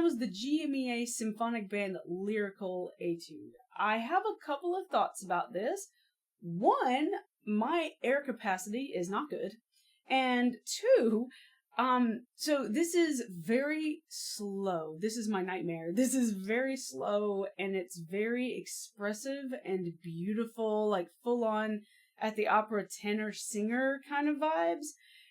chose the GMEA Symphonic Band Lyrical Etude. I have a couple of thoughts about this. One, my air capacity is not good. And two, so this is very slow. This is my nightmare. This is very slow and it's very expressive and beautiful, like full on at the opera tenor singer kind of vibes.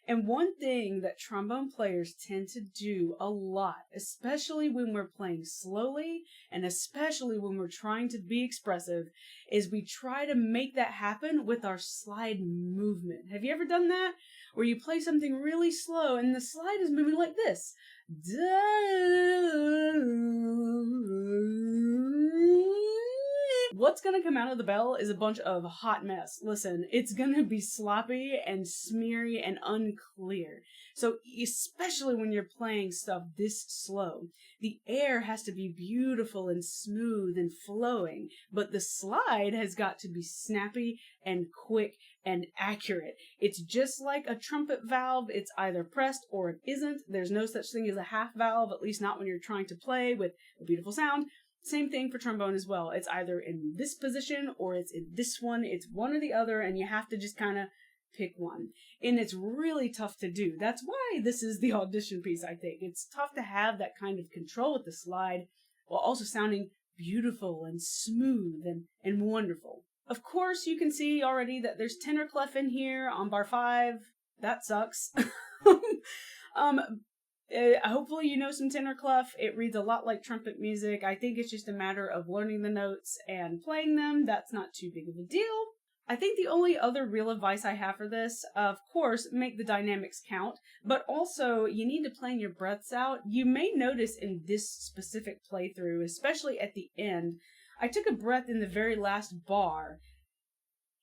And one thing that trombone players tend to do a lot, especially when we're playing slowly and especially when we're trying to be expressive, is we try to make that happen with our slide movement. Have you ever done that? Where you play something really slow and the slide is moving like this. What's gonna come out of the bell is a bunch of hot mess. Listen, it's gonna be sloppy and smeary and unclear. So especially when you're playing stuff this slow, the air has to be beautiful and smooth and flowing, but the slide has got to be snappy and quick and accurate. It's just like a trumpet valve. It's either pressed or it isn't. There's no such thing as a half valve, at least not when you're trying to play with a beautiful sound. Same thing for trombone as well. It's either in this position or it's in this one. It's one or the other, and you have to just kind of pick one. And it's really tough to do. That's why this is the audition piece, I think. It's tough to have that kind of control with the slide while also sounding beautiful and smooth and wonderful. Of course, you can see already that there's tenor clef in here on bar 5. That sucks. Hopefully you know some tenor clef. It reads a lot like trumpet music. I think it's just a matter of learning the notes and playing them. That's not too big of a deal. I think the only other real advice I have for this, of course, make the dynamics count, but also you need to plan your breaths out. You may notice in this specific playthrough, especially at the end, I took a breath in the very last bar,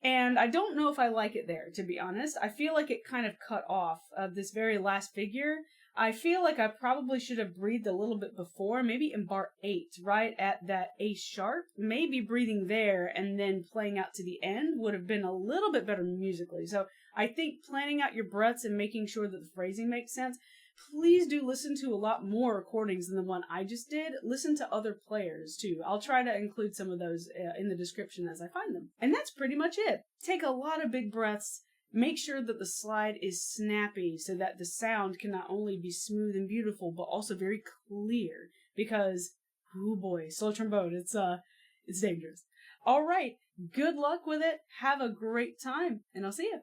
and I don't know if I like it there, to be honest. I feel like it kind of cut off this very last figure. I feel like I probably should have breathed a little bit before, maybe in bar 8, right at that A sharp. Maybe breathing there and then playing out to the end would have been a little bit better musically. So I think planning out your breaths and making sure that the phrasing makes sense. Please do listen to a lot more recordings than the one I just did. Listen to other players too. I'll try to include some of those in the description as I find them. And that's pretty much it. Take a lot of big breaths. Make sure that the slide is snappy so that the sound can not only be smooth and beautiful, but also very clear. Because, oh boy, slow trombone, it's dangerous. All right, good luck with it. Have a great time, and I'll see you.